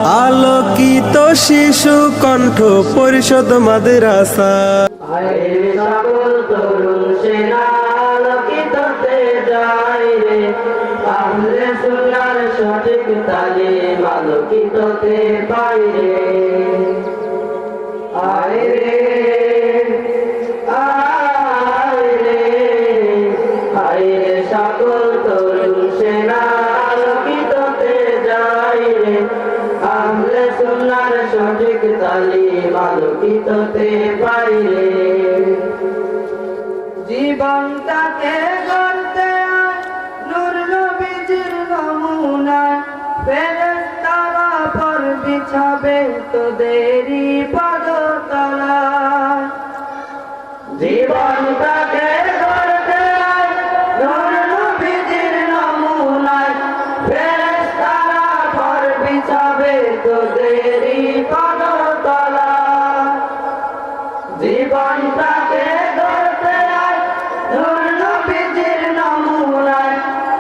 আলোকিত শিশু কণ্ঠ পরিষদ মাদ্রাসা। সকল তরুণ সেনা আলোকিত হতে যায় রে, আহলে সুন্নাহর সঠিক তালিম আলোকিত হতে পায় রে। আয় রে আয় রে আয় রে, সকল তরুণ সেনা আলোকিত হতে যায় রে, আহলে সুন্নাহর সঠিক তালিম আলোকিত হতে পায় রে। জীবনটাকে গড়তে নূর নবীজির নমুনায় ফেরেশতারা পর বিছাবে তোদেরই পদতলায়। জীবনটাকে গড়তে নূর নবীজির নমুনায় ফেরেশতারা পর বিছাবে তোদেরই পদতলায়। জীবনটাকে গড়তে নূর নবীজির নমুনায়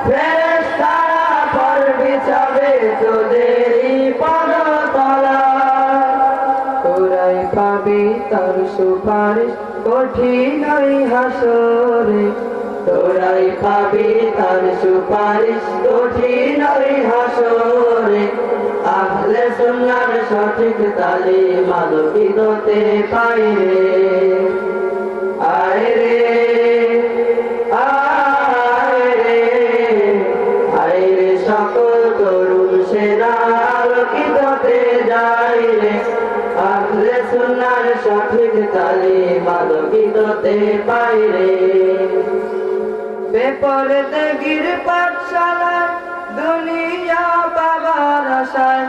ফেরেশতারা পর বিছাবে তোদেরই পদতলায়। তোরাই পাবি তার সুপারিশ কঠিন ওই হাসরে, তোরাই পাবি তার সুপারিশ কঠিন ওই হাসরে, আহলে সুন্নাহর সঠিক তালিম আলোকিত হতে পায় রে। আয় রে আয় রে আয় রে, সকল তরুণ সেনা আলোকিত হতে যায় রে, আহলে সুন্নাহর সঠিক তালিম আলোকিত হতে পায় রে। বেপরদেগির পাঠশালায় দুনিয়া পাবার আশায়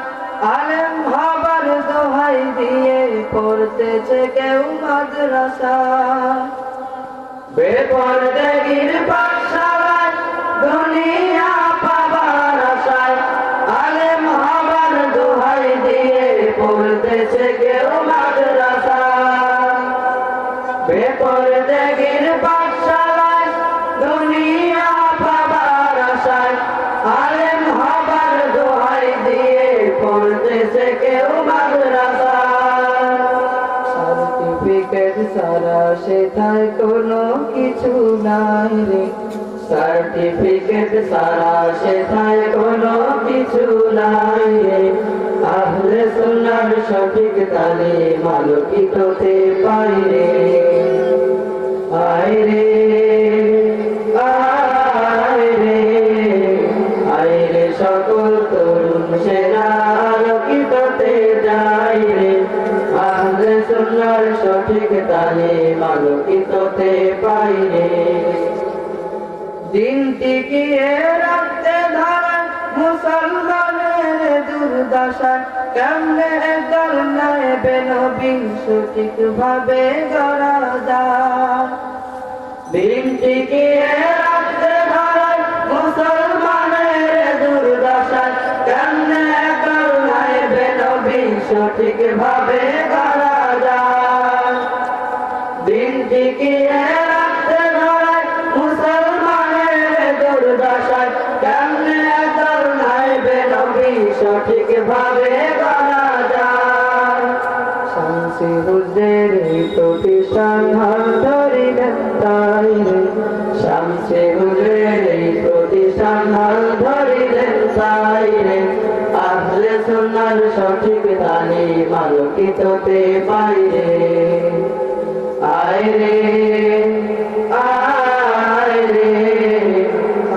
আলেম হবার দোহাই দিয়ে পড়তেছে কেউ মাদ্রাসায়। বেপরদেগির পাঠশালায় দুনিয়া পাবার আশায় আলেম হবার দোহাই দিয়ে পড়তেছে কেউ মাদ্রাসায়। বেপরদেগির পাঠশালায় দুনিয়া পাবার আশায় আলেম হবার দোহাই দিয়ে পড়তেছে কেউ মাদ্রাসায়। সার্টিফিকেট ছাড়া সেথায় কোনো কিছু নাই রে, সার্টিফিকেট ছাড়া সেথায় কোনো কিছু নাই রে, আহলে সুন্নাহর সঠিক তালিম আলোকিত হতে পায় রে। আয় রে আয় রে আয় রে, সকল তরুণ সেনা আলোকিত হতে যায় রে, আহলে সুন্নাহর সঠিক তালিম আলোকিত হতে পায় রে। দিন টিকিয়ে রাখতে ধরেন মুসলমানের দুর্দশা, কেমনে দল নায়েবে নবী সঠিক ভাবে গড়া যায়। দিন টিকিয়ে রাখতে ধরেন মুসলমানের দুর্দশা, কেমনে দল নায়েবে নবী সঠিক ভাবে গড়া যায়। দিন টিকিয়ে রাখতে ধরেন মুসলমানের দুর্দশা, কেমনে দল নায়েবে নবী সঠিক ভাবে গড়া যায়। শামসি হুজুরের প্রতিষ্ঠান হাত ধরিলেন তাই রে, শামসি হুজুরের প্রতিষ্ঠান হাত ধরিলেন তাই রে, আহলে সুন্নাহর সঠিক তালিম আলোকিত হতে পায় রে। আয় রে আয় রে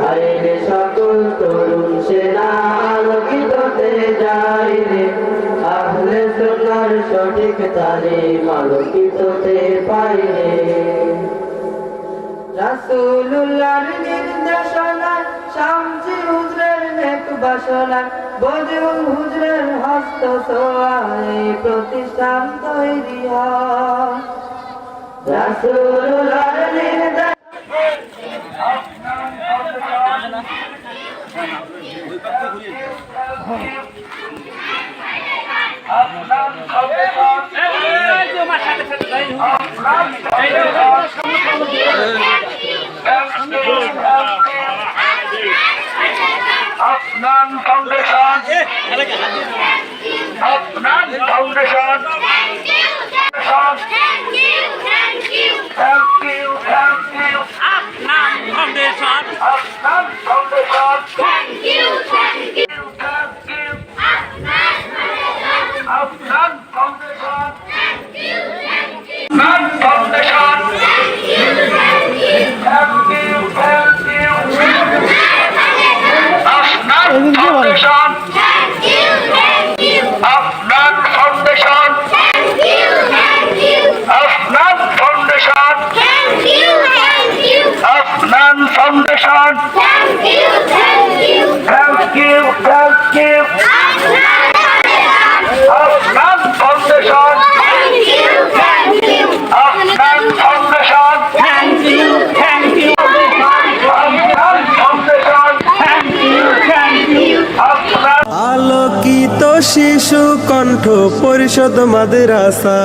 আয় রে, সকল তরুণ সেনা আলোকিত হতে যায় রে, আহলে সুন্নাহর সঠিক তালিম আলোকিত হতে পায় রে। রাসূলুল্লাহর নির্দেশনায় শামসি হুজুরের নেক বাসনায় বদিউল হুজুরের হস্ত ছোঁয়ায় প্রতিষ্ঠান তৈরি হয়। রাসূলুল্লাহর নির্দেশ Afnan Foundation Afnan Foundation. Thank you. Thank you. Afnan Foundation. Afnan Foundation. Thank you. Thank you. Afnan Foundation. Afnan Foundation. Thank you. Afnan Foundation. Afnan Foundation. Afnan Foundation. Afnan Foundation. Thank you. Afnan Foundation. Afnan Foundation. Thank you. Afnan Foundation. Afnan আলোকিত শিশু কণ্ঠ পরিষদ মাদ্রাসা